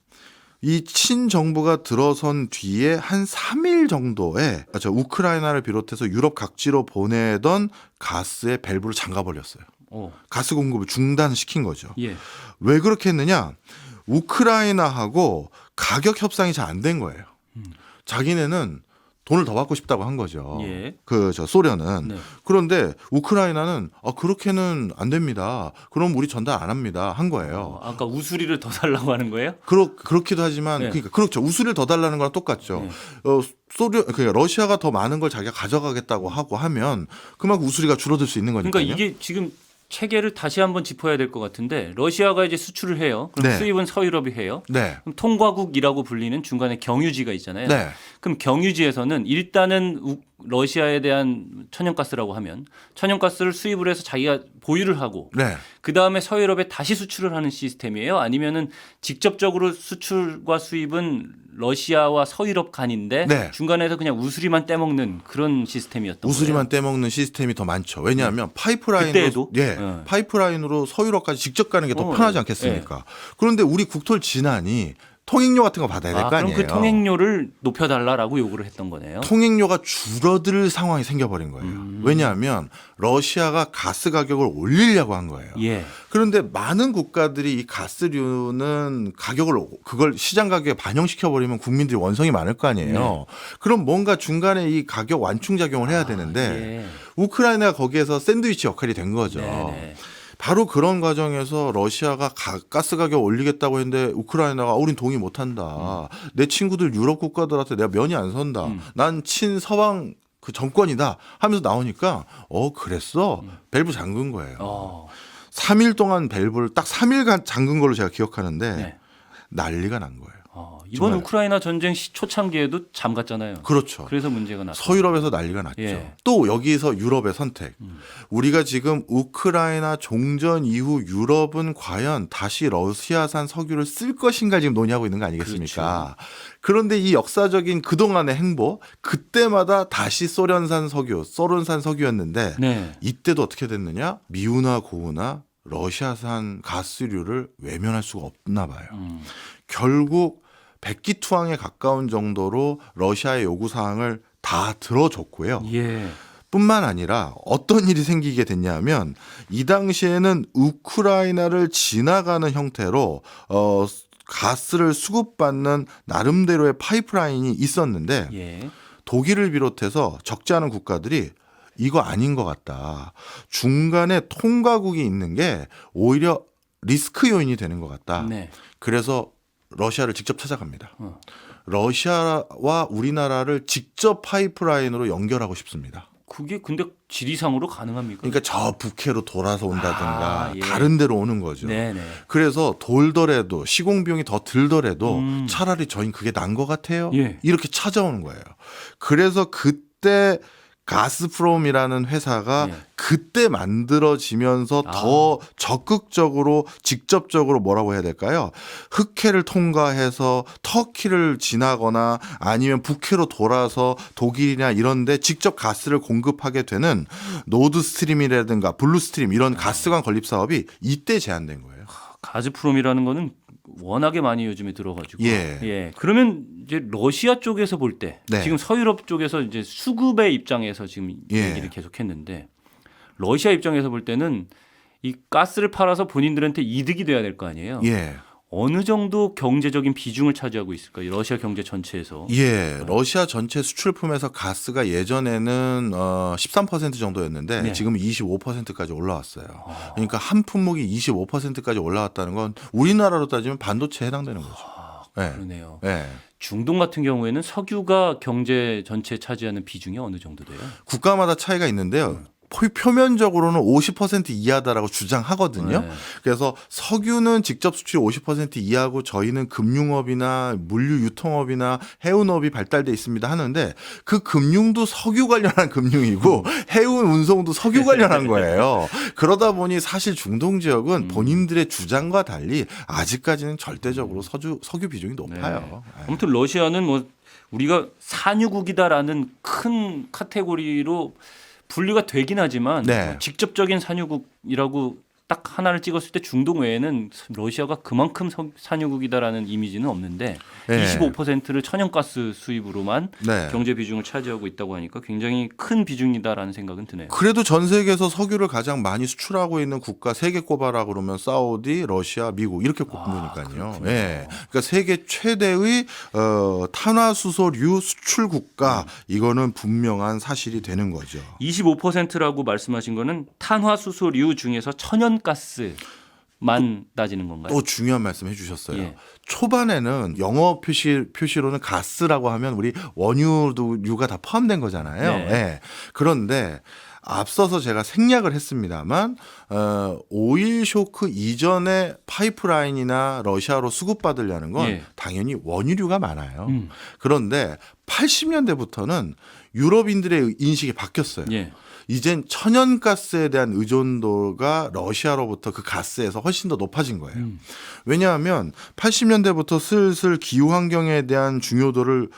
이 친정부가 들어선 뒤에 한 3일 정도에 우크라이나를 비롯해서 유럽 각지로 보내던 가스의 밸브를 잠가버렸어요. 가스 공급을 중단시킨 거죠. 예. 왜 그렇게 했느냐? 우크라이나하고 가격 협상이 잘 안 된 거예요. 자기네는 돈을 더 받고 싶다고 한 거죠. 예. 소련은. 네. 그런데 우크라이나는 그렇게는 안 됩니다. 그럼 우리 전달 안 합니다. 한 거예요. 아까 우수리를 더 달라고 하는 거예요? 그렇기도 하지만 네. 그러니까 그렇죠. 우수리를 더 달라는 거랑 똑같죠. 네. 그러니까 러시아가 더 많은 걸 자기가 가져가겠다고 하고 하면 그만큼 우수리가 줄어들 수 있는 거니까요. 그러니까 이게 지금 체계를 다시 한번 짚어야 될 것 같은데 러시아가 이제 수출을 해요. 그럼 네. 수입은 서유럽이 해요. 네. 그럼 통과국이라고 불리는 중간에 경유지가 있잖아요. 네. 그럼 경유지에서는 일단은 러시아에 대한 천연가스라고 하면 천연가스를 수입을 해서 자기가 보유를 하고 네. 그 다음에 서유럽에 다시 수출을 하는 시스템이에요. 아니면은 직접적으로 수출과 수입은 러시아와 서유럽 간인데 네. 중간에서 그냥 우수리만 떼먹는 그런 시스템이었던 거예요. 우수리만 떼먹는 시스템이 더 많죠. 왜냐하면 그때에도? 파이프라인으로 파이프라인으로 서유럽까지 직접 가는 게 더 편하지 않겠습니까? 그런데 우리 국토를 지나니 통행료 같은 거 받아야 될 거 그럼 아니에요. 그 통행료를 높여달라라고 요구를 했던 거네요. 통행료가 줄어들 상황이 생겨버린 거예요. 왜냐하면 러시아가 가스 가격을 올리려고 한 거예요. 예. 그런데 많은 국가들이 이 가스류는 그걸 시장 가격에 반영시켜 버리면 국민들이 원성이 많을 거 아니에요. 네. 그럼 뭔가 중간에 이 가격 완충 작용을 해야 되는데 예. 우크라이나가 거기에서 샌드위치 역할이 된 거죠. 네네. 바로 그런 과정에서 러시아가 가스 가격 올리겠다고 했는데 우크라이나가 우린 동의 못한다. 내 친구들 유럽 국가들한테 내가 면이 안 선다. 난 친서방 그 정권이다 하면서 나오니까 그랬어. 밸브 잠근 거예요. 3일 동안 밸브를 딱 3일간 잠근 걸로 제가 기억하는데 네. 난리가 난 거예요. 이번 정말. 우크라이나 전쟁 초창기에도 잠갔잖아요. 그렇죠. 그래서 문제가 났어요. 서유럽에서 난리가 났죠. 예. 또 여기서 유럽의 선택. 우리가 지금 우크라이나 종전 이후 유럽은 과연 다시 러시아산 석유를 쓸 것인가 지금 논의하고 있는 거 아니겠습니까? 그런데 이 역사적인 그동안의 행보, 그때마다 다시 소련산 석유였는데 네. 이때도 어떻게 됐느냐? 미우나 고우나 러시아산 가스류를 외면할 수가 없나 봐요. 결국 백기투항에 가까운 정도로 러시아의 요구사항을 다 들어줬고요. 예. 뿐만 아니라 어떤 일이 생기게 됐냐면 이 당시에는 우크라이나를 지나가는 형태로 가스를 수급받는 나름대로의 파이프라인이 있었는데 예. 독일을 비롯해서 적지 않은 국가들이 이거 아닌 것 같다. 중간에 통과국이 있는 게 오히려 리스크 요인이 되는 것 같다. 네. 그래서 러시아를 직접 찾아갑니다. 러시아와 우리나라를 직접 파이프라인으로 연결하고 싶습니다. 그게 근데 지리상으로 가능합니까? 그러니까 저 북해로 돌아서 온다든가 예. 다른 데로 오는 거죠. 네네. 그래서 돌더라도 시공 비용이 더 들더라도 차라리 저희는 그게 난 것 같아요. 예. 이렇게 찾아오는 거예요. 그래서 그때 가스프롬이라는 회사가 예. 그때 만들어지면서 더 적극적으로 직접적으로 뭐라고 해야 될까요? 흑해를 통과해서 터키를 지나거나 아니면 북해로 돌아서 독일이나 이런 데 직접 가스를 공급하게 되는 노드스트림이라든가 블루스트림 이런 가스관 건립 사업이 이때 제한된 거예요. 가즈프롬이라는 거는 워낙에 많이 요즘에 들어가지고. 예. 그러면 이제 러시아 쪽에서 볼 때 네. 지금 서유럽 쪽에서 이제 수급의 입장에서 지금 예. 얘기를 계속했는데 러시아 입장에서 볼 때는 이 가스를 팔아서 본인들한테 이득이 돼야 될 거 아니에요. 예. 어느 정도 경제적인 비중을 차지하고 있을까요? 러시아 경제 전체에서. 예, 러시아 전체 수출품에서 가스가 예전에는 13% 정도였는데 네. 지금 25%까지 올라왔어요. 그러니까 한 품목이 25%까지 올라왔다는 건 우리나라로 따지면 반도체에 해당되는 거죠. 네. 그러네요. 네. 중동 같은 경우에는 석유가 경제 전체에 차지하는 비중이 어느 정도 돼요? 국가마다 차이가 있는데요. 표면적으로는 50% 이하다라고 주장하거든요. 네. 그래서 석유는 직접 수출 50% 이하고 저희는 금융업이나 물류 유통업이나 해운업이 발달돼 있습니다 하는데 그 금융도 석유 관련한 금융이고 해운 운송도 석유 관련한 거예요. 그러다 보니 사실 중동 지역은 본인들의 주장과 달리 아직까지는 절대적으로 석유 비중이 높아요. 네. 아무튼 러시아는 뭐 우리가 산유국이다라는 큰 카테고리로 분류가 되긴 하지만 네. 직접적인 산유국이라고 딱 하나를 찍었을 때 중동 외에는 러시아가 그만큼 산유국이다라는 이미지는 없는데 네. 25%를 천연가스 수입으로만 네. 경제 비중을 차지하고 있다고 하니까 굉장히 큰 비중이다라는 생각은 드네요. 그래도 전 세계에서 석유를 가장 많이 수출하고 있는 국가 세 개 꼽아라 그러면 사우디, 러시아, 미국 이렇게 꼽으니까요. 예. 그러니까 세계 최대의 탄화수소류 수출 국가 이거는 분명한 사실이 되는 거죠. 25%라고 말씀하신 거는 탄화수소류 중에서 천연가스만 따지는 건가요? 또 중요한 말씀 해주셨어요. 예. 초반에는 영어 표시로는 가스라고 하면 우리 원유류가 다 포함된 거잖아요. 네. 예. 그런데 앞서서 제가 생략을 했습니다만 오일 쇼크 이전에 파이프라인이나 러시아로 수급받으려는 건 예. 당연히 원유류가 많아요. 그런데 80년대부터는 유럽인들의 인식이 바뀌었어요. 예. 이젠 천연가스에 대한 의존도가 러시아로부터 그 가스에서 훨씬 더 높아진 거예요. 왜냐하면 80년대부터 슬슬 기후환경에 대한 중요도를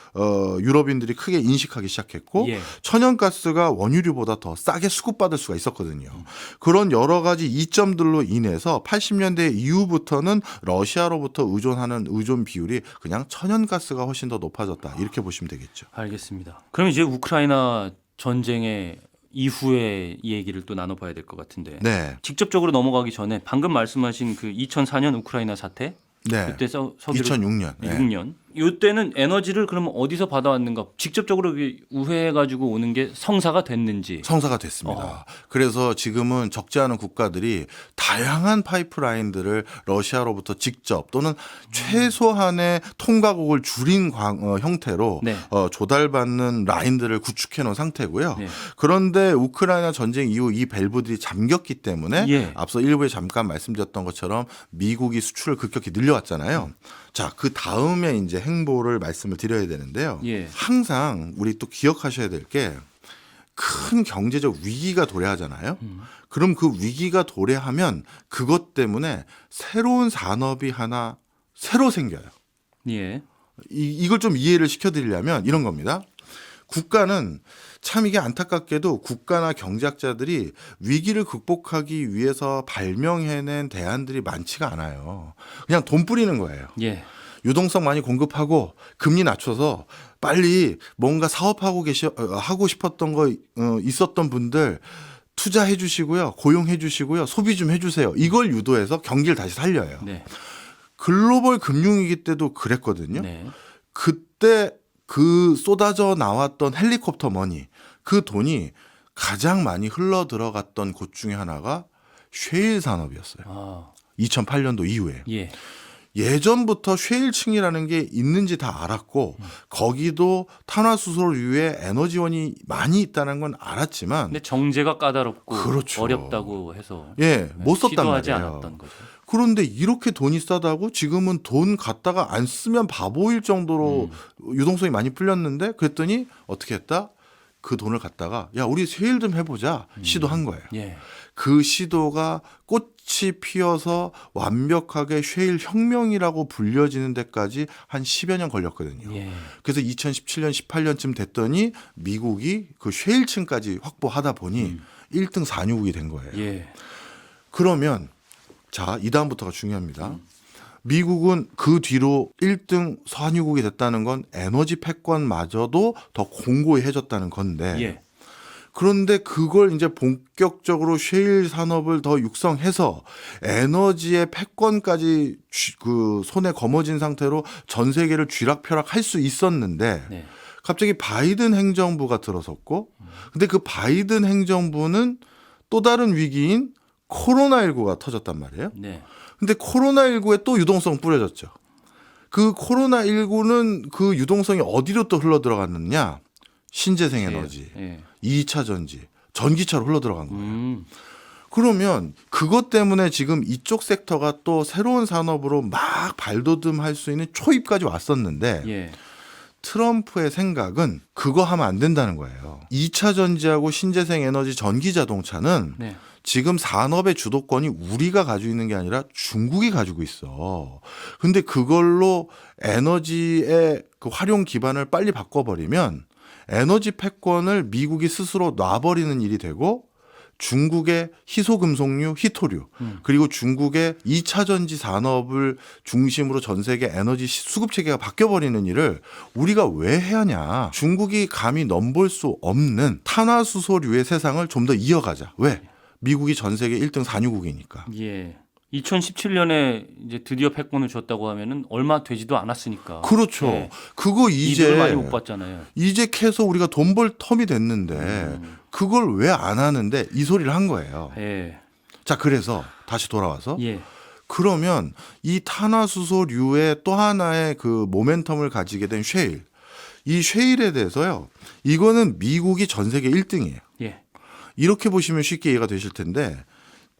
유럽인들이 크게 인식하기 시작했고 예. 천연가스가 원유류보다 더 싸게 수급받을 수가 있었거든요. 그런 여러 가지 이점들로 인해서 80년대 이후부터는 러시아로부터 의존하는 의존 비율이 그냥 천연가스가 훨씬 더 높아졌다. 이렇게 보시면 되겠죠. 알겠습니다. 그럼 이제 우크라이나 전쟁의 이후의 얘기를 또 나눠봐야 될 것 같은데 네. 직접적으로 넘어가기 전에 방금 말씀하신 그 2004년 우크라이나 사태 네. 그때 석유를 2006년. 네. 6년 이때는 에너지를 그러면 어디서 받아왔는가 직접적으로 우회해가지고 오는 게 성사가 됐는지 성사가 됐습니다. 그래서 지금은 적지 않은 국가들이 다양한 파이프라인들을 러시아로부터 직접 또는 최소한의 통과국을 줄인 형태로 네. 조달받는 라인들을 구축해 놓은 상태고요. 네. 그런데 우크라이나 전쟁 이후 이 밸브들이 잠겼기 때문에 예. 앞서 일부에 잠깐 말씀드렸던 것처럼 미국이 수출을 급격히 늘려왔잖아요. 자, 그 다음에 이제 행보를 말씀을 드려야 되는데요. 예. 항상 우리 또 기억하셔야 될 게 큰 경제적 위기가 도래하잖아요. 그럼 그 위기가 도래하면 그것 때문에 새로운 산업이 하나 새로 생겨요. 예. 이걸 좀 이해를 시켜드리려면 이런 겁니다. 국가는 참 이게 안타깝게도 국가나 경제학자들이 위기를 극복하기 위해서 발명해낸 대안들이 많지가 않아요. 그냥 돈 뿌리는 거예요. 예. 유동성 많이 공급하고 금리 낮춰서 빨리 뭔가 사업하고 하고 싶었던 거 있었던 분들 투자해 주시고요. 고용해 주시고요. 소비 좀 해 주세요. 이걸 유도해서 경기를 다시 살려요. 네. 글로벌 금융위기 때도 그랬거든요. 네. 그때 그 쏟아져 나왔던 헬리콥터 머니 그 돈이 가장 많이 흘러 들어갔던 곳 중에 하나가 쉐일 산업이었어요. 아. 2008년도 이후에. 예. 예전부터 쉐일층이라는 게 있는지 다 알았고 거기도 탄화수소류의 에너지원이 많이 있다는 건 알았지만 근데 정제가 까다롭고 그렇죠. 어렵다고 해서 못 썼단 시도하지 말이에요. 않았던 거죠. 그런데 이렇게 돈이 싸다고 지금은 돈 갖다가 안 쓰면 바보일 정도로 유동성이 많이 풀렸는데 그랬더니 어떻게 했다? 그 돈을 갖다가 야 우리 쉐일 좀 해보자 시도한 거예요. 예. 그 시도가 꽃이 피어서 완벽하게 쉐일 혁명이라고 불려지는 데까지 한 10여 년 걸렸거든요. 예. 그래서 2017년, 18년쯤 됐더니 미국이 그 쉐일층까지 확보하다 보니 1등 산유국이 된 거예요. 예. 그러면 자, 이 다음부터가 중요합니다. 미국은 그 뒤로 1등 산유국이 됐다는 건 에너지 패권마저도 더 공고히 해줬다는 건데 예. 그런데 그걸 이제 본격적으로 셰일 산업을 더 육성해서 에너지의 패권까지 그 손에 거머쥔 상태로 전 세계를 쥐락펴락할 수 있었는데 네. 갑자기 바이든 행정부가 들어섰고 근데 그 바이든 행정부는 또 다른 위기인 코로나19가 터졌단 말이에요. 네. 근데 코로나19에 또 유동성 뿌려졌죠. 그 코로나19는 그 유동성이 어디로 또 흘러 들어갔느냐? 신재생 에너지, 예. 2차 전지, 전기차로 흘러 들어간 거예요. 그러면 그것 때문에 지금 이쪽 섹터가 또 새로운 산업으로 막 발돋움할 수 있는 초입까지 왔었는데 예. 트럼프의 생각은 그거 하면 안 된다는 거예요. 2차 전지하고 신재생 에너지 전기 자동차는 네. 지금 산업의 주도권이 우리가 가지고 있는 게 아니라 중국이 가지고 있어. 근데 그걸로 에너지의 그 활용 기반을 빨리 바꿔버리면 에너지 패권을 미국이 스스로 놔버리는 일이 되고 중국의 희소금속류, 희토류 그리고 중국의 2차 전지 산업을 중심으로 전 세계 에너지 수급 체계가 바뀌어버리는 일을 우리가 왜 해야 하냐. 중국이 감히 넘볼 수 없는 탄화수소류의 세상을 좀 더 이어가자. 왜? 미국이 전 세계 1등 산유국이니까. 예. 2017년에 이제 드디어 패권을 줬다고 하면은 얼마 되지도 않았으니까. 그렇죠. 예. 그거 이득을 많이 못 이제 봤잖아요. 이제 캐서 우리가 돈 벌 텀이 됐는데 그걸 왜 안 하는데 이 소리를 한 거예요. 예. 자, 그래서 다시 돌아와서 예. 그러면 이 탄화수소류의 또 하나의 그 모멘텀을 가지게 된 셰일. 이 셰일에 대해서요. 이거는 미국이 전 세계 1등이에요. 예. 이렇게 보시면 쉽게 이해가 되실 텐데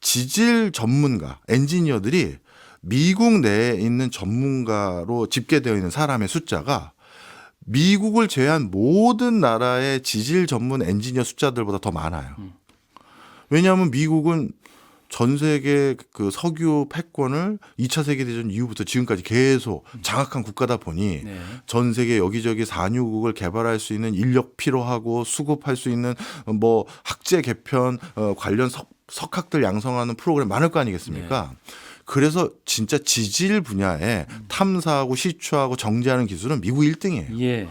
지질 전문가, 엔지니어들이 미국 내에 있는 전문가로 집계되어 있는 사람의 숫자가 미국을 제외한 모든 나라의 지질 전문 엔지니어 숫자들보다 더 많아요. 왜냐하면 미국은 전 세계 그 석유 패권을 2차 세계대전 이후부터 지금까지 계속 장악한 국가다 보니 네. 전 세계 여기저기 산유국을 개발할 수 있는 인력 필요하고 수급할 수 있는 뭐 학제 개편 관련 석학들 양성하는 프로그램 많을 거 아니겠습니까? 그래서 진짜 지질 분야에 탐사하고 시추하고 정제하는 기술은 미국 1등이에요. 예.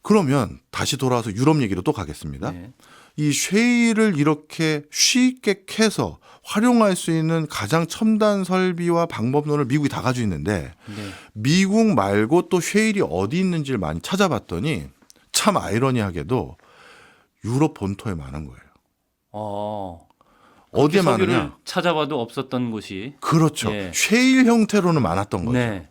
그러면 다시 돌아와서 유럽 얘기로 또 가겠습니다. 네. 이 쉐일을 이렇게 쉽게 캐서 활용할 수 있는 가장 첨단 설비와 방법론을 미국이 다 가지고 있는데 네. 미국 말고 또 쉐일이 어디 있는지를 많이 찾아봤더니 참 아이러니하게도 유럽 본토에 많은 거예요. 어디에 석유를 많으냐? 찾아봐도 없었던 곳이. 그렇죠. 예. 쉐일 형태로는 많았던 거죠. 네.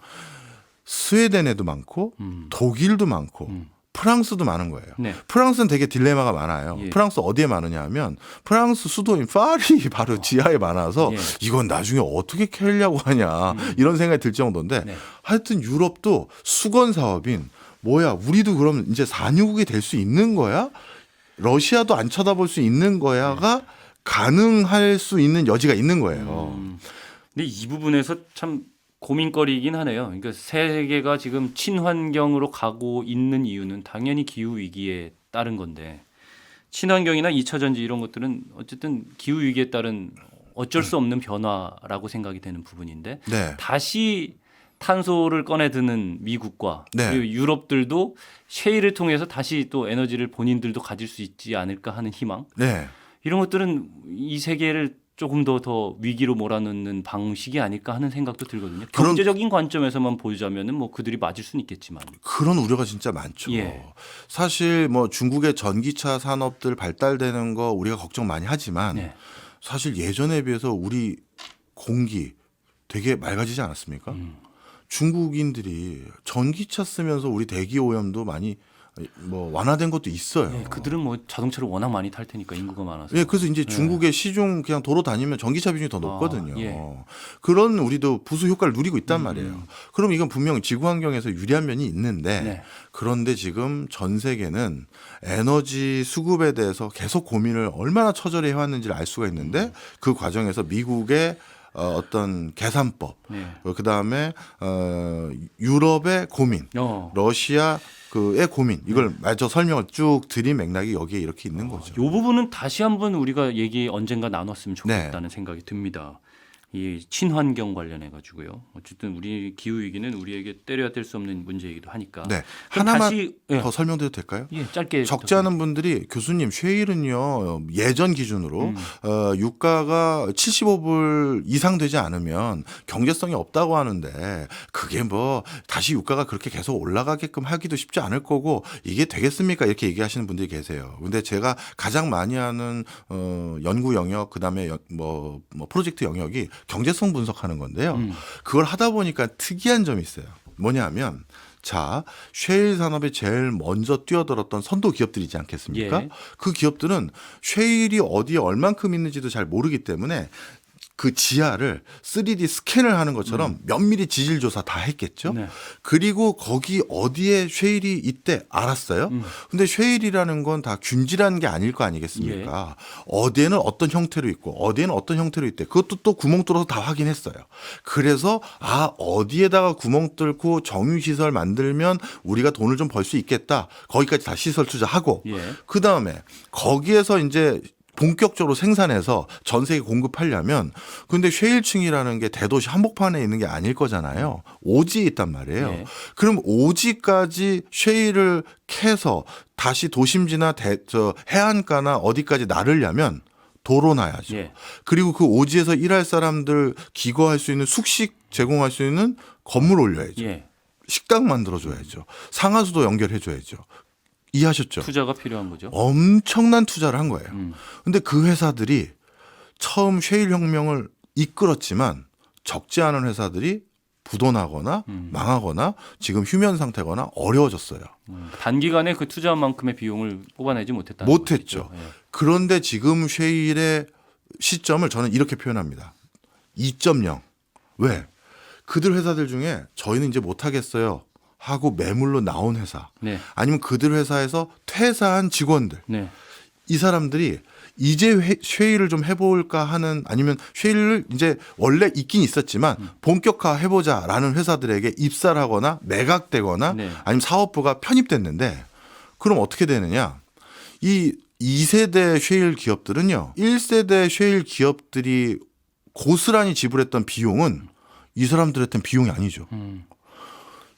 스웨덴에도 많고 독일도 많고 프랑스도 많은 거예요. 네. 프랑스는 되게 딜레마가 많아요. 예. 프랑스 어디에 많으냐 하면 프랑스 수도인 파리 바로 지하에 많아서 예. 이건 나중에 어떻게 캐려고 하냐 이런 생각이 들 정도인데 네. 하여튼 유럽도 수건 사업인 뭐야 우리도 그럼 이제 산유국이 될 수 있는 거야? 러시아도 안 쳐다볼 수 있는 거야가 가능할 수 있는 여지가 있는 거예요. 근데 이 부분에서 참 고민거리이긴 하네요. 그러니까 세계가 지금 친환경으로 가고 있는 이유는 당연히 기후 위기에 따른 건데 친환경이나 2차 전지 이런 것들은 어쨌든 기후 위기에 따른 어쩔 수 없는 변화라고 생각이 되는 부분인데 네. 다시 탄소를 꺼내드는 미국과 네. 그리고 유럽들도 셰일을 통해서 다시 또 에너지를 본인들도 가질 수 있지 않을까 하는 희망 네. 이런 것들은 이 세계를 조금 더 위기로 몰아넣는 방식이 아닐까 하는 생각도 들거든요. 그런- 경제적인 관점에서만 보자면은 뭐 그들이 맞을 수는 있겠지만. 그런 우려가 진짜 많죠. 예. 사실 뭐 중국의 전기차 산업들 발달되는 거 우리가 걱정 많이 하지만 네. 사실 예전에 비해서 우리 공기 되게 맑아지지 않았습니까? 중국인들이 전기차 쓰면서 우리 대기 오염도 많이 뭐 완화된 것도 있어요. 예, 그들은 뭐 자동차를 워낙 많이 탈 테니까 인구가 많아서. 예, 그래서 이제 중국의 시중 그냥 도로 다니면 전기차 비중이 더 높거든요. 예. 그런 우리도 부수 효과를 누리고 있단 말이에요. 그럼 이건 분명 지구 환경에서 유리한 면이 있는데 네. 그런데 지금 전 세계는 에너지 수급에 대해서 계속 고민을 얼마나 처절히 해왔는지를 알 수가 있는데 그 과정에서 미국의 어떤 계산법, 네. 그다음에 유럽의 고민, 러시아 그의 고민 이걸 마저 설명을 쭉 드린 맥락이 여기에 이렇게 있는 거죠. 이 부분은 다시 한번 우리가 얘기 언젠가 나눴으면 좋겠다는 생각이 듭니다. 이 친환경 관련해 가지고요. 어쨌든 우리 기후 위기는 우리에게 때려야 뗄 수 없는 문제이기도 하니까. 네. 그럼 하나만 다시, 예. 더 설명드려도 될까요? 예, 짧게 적지 않은 분들이 교수님 쉐일은요 예전 기준으로 유가가 75불 이상 되지 않으면 경제성이 없다고 하는데 그게 뭐 다시 유가가 그렇게 계속 올라가게끔 하기도 쉽지 않을 거고 이게 되겠습니까? 이렇게 얘기하시는 분들이 계세요. 근데 제가 가장 많이 하는 연구 영역 그다음에 뭐 프로젝트 영역이 경제성 분석하는 건데요. 그걸 하다 보니까 특이한 점이 있어요. 뭐냐면 자, 쉐일 산업에 제일 먼저 뛰어들었던 선도 기업들이지 않겠습니까? 예. 그 기업들은 쉐일이 어디에 얼만큼 있는지도 잘 모르기 때문에 그 지하를 3D 스캔을 하는 것처럼 면밀히 지질 조사 다 했겠죠. 네. 그리고 거기 어디에 쉐일이 있대 알았어요. 근데 쉐일이라는 건 다 균질한 게 아닐 거 아니겠습니까? 어디에는 어떤 형태로 있고 어디에는 어떤 형태로 있대. 그것도 또 구멍 뚫어서 다 확인했어요. 그래서 어디에다가 구멍 뚫고 정유 시설 만들면 우리가 돈을 좀 벌 수 있겠다. 거기까지 다 시설 투자하고 예. 그다음에 거기에서 이제 본격적으로 생산해서 전 세계 공급하려면 근데 쉐일층이라는 게 대도시 한복판에 있는 게 아닐 거잖아요. 오지에 있단 말이에요. 네. 그럼 오지까지 쉐일을 캐서 다시 도심지나 해안가나 어디까지 나르려면 도로 놔야죠. 예. 그리고 그 오지에서 일할 사람들 기거할 수 있는 숙식 제공할 수 있는 건물 올려야죠. 예. 식당 만들어줘야죠. 상하수도 연결해줘야죠. 이해하셨죠? 투자가 필요한 거죠. 엄청난 투자를 한 거예요. 근데 그 회사들이 처음 쉐일 혁명을 이끌었지만 적지 않은 회사들이 부도나거나 망하거나 지금 휴면 상태거나 어려워졌어요. 단기간에 그 투자한 만큼의 비용을 뽑아내지 못했다는 못했죠. 것이죠. 예. 그런데 지금 쉐일의 시점을 저는 이렇게 표현합니다. 2.0. 왜? 그들 회사들 중에 저희는 이제 못하겠어요 하고 매물로 나온 회사 네. 아니면 그들 회사에서 퇴사한 직원들 네. 이 사람들이 이제 쉐일을 좀 해볼까 하는 아니면 쉐일을 이제 원래 있긴 있었지만 본격화 해보자라는 회사들에게 입사를 하거나 매각되거나 네. 아니면 사업부가 편입됐는데 그럼 어떻게 되느냐 이 2세대 쉐일 기업들은요 1세대 쉐일 기업들이 고스란히 지불했던 비용은 이 사람들한테는 비용이 아니죠.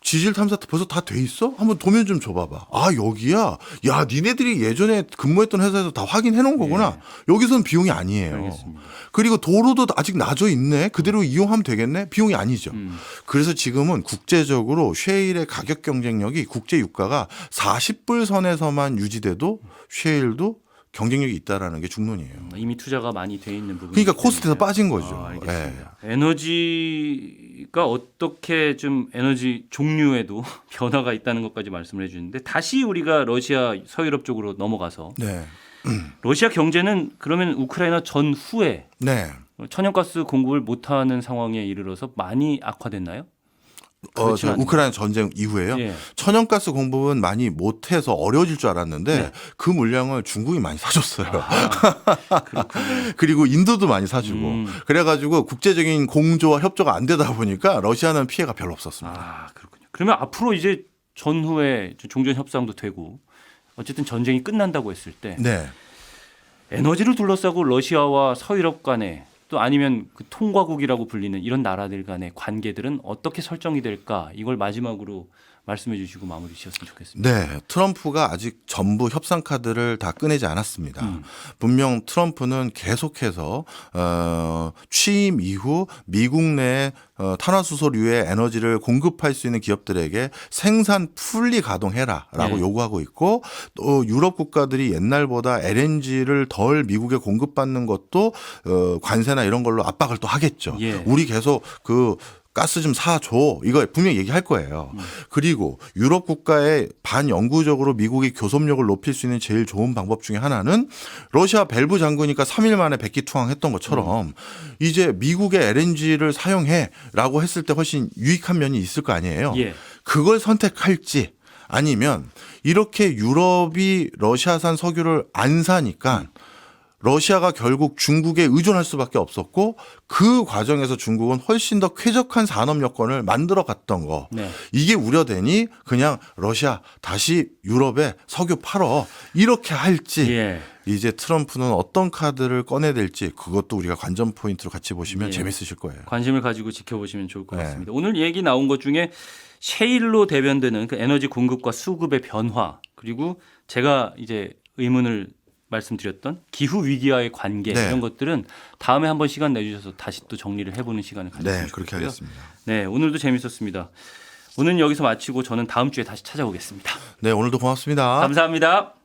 지질 탐사 벌써 다 돼 있어? 한번 도면 좀 줘봐봐. 여기야. 야, 니네들이 예전에 근무했던 회사에서 다 확인해 놓은 거구나. 여기서는 비용이 아니에요. 알겠습니다. 그리고 도로도 아직 놔져 있네. 그대로 이용하면 되겠네. 비용이 아니죠. 그래서 지금은 국제적으로 쉐일의 가격 경쟁력이 국제 유가가 40불 선에서만 유지돼도 쉐일도 경쟁력이 있다라는 게 중론이에요. 이미 투자가 많이 돼 있는 부분. 그러니까 코스트에서 빠진 거죠. 알겠습니다. 에너지가 어떻게 좀 에너지 종류에도 변화가 있다는 것까지 말씀을 해주는데 다시 우리가 러시아 서유럽 쪽으로 넘어가서 네. 러시아 경제는 그러면 우크라이나 전후에 네. 천연가스 공급을 못하는 상황에 이르러서 많이 악화됐나요? 그렇진 않네요. 우크라이나 전쟁 이후에요. 예. 천연가스 공급은 많이 못해서 어려워질 줄 알았는데 네. 그 물량을 중국이 많이 사줬어요. 그렇군요. 그리고 인도도 많이 사주고 그래가지고 국제적인 공조와 협조가 안 되다 보니까 러시아는 피해가 별로 없었습니다. 그렇군요. 그러면 앞으로 이제 전후에 종전 협상도 되고 어쨌든 전쟁이 끝난다고 했을 때 네. 에너지를 둘러싸고 러시아와 서유럽 간에 또 아니면 그 통과국이라고 불리는 이런 나라들 간의 관계들은 어떻게 설정이 될까? 이걸 마지막으로 말씀해 주시고 마무리 지었으면 좋겠습니다. 네, 트럼프가 아직 전부 협상 카드를 다 꺼내지 않았습니다. 분명 트럼프는 계속해서 취임 이후 미국 내 탄화수소류의 에너지를 공급할 수 있는 기업들에게 생산 풀리 가동해라라고 네. 요구하고 있고 또 유럽 국가들이 옛날보다 LNG를 덜 미국에 공급받는 것도 관세나 이런 걸로 압박을 또 하겠죠. 예. 우리 계속 그 가스 좀 사줘. 이거 분명히 얘기할 거예요. 그리고 유럽 국가에 반영구적으로 미국이 교섭력을 높일 수 있는 제일 좋은 방법 중에 하나는 러시아 밸브 잠그니까 3일 만에 백기투항했던 것처럼 이제 미국의 LNG를 사용해라고 했을 때 훨씬 유익한 면이 있을 거 아니에요. 예. 그걸 선택할지 아니면 이렇게 유럽이 러시아산 석유를 안 사니까 러시아가 결국 중국에 의존할 수밖에 없었고 그 과정에서 중국은 훨씬 더 쾌적한 산업 여건을 만들어 갔던 거. 네. 이게 우려되니 그냥 러시아 다시 유럽에 석유 팔어 이렇게 할지 예. 이제 트럼프는 어떤 카드를 꺼내댈지 그것도 우리가 관전 포인트로 같이 보시면 예. 재밌으실 거예요. 관심을 가지고 지켜보시면 좋을 것 네. 같습니다. 오늘 얘기 나온 것 중에 셰일로 대변되는 그 에너지 공급과 수급의 변화 그리고 제가 이제 의문을 말씀드렸던 기후 위기와의 관계 네. 이런 것들은 다음에 한번 시간 내주셔서 다시 또 정리를 해보는 시간을 가졌으면 네, 좋겠고요. 그렇게 하겠습니다. 네, 오늘도 재밌었습니다. 오늘 여기서 마치고 저는 다음 주에 다시 찾아오겠습니다. 네, 오늘도 고맙습니다. 감사합니다.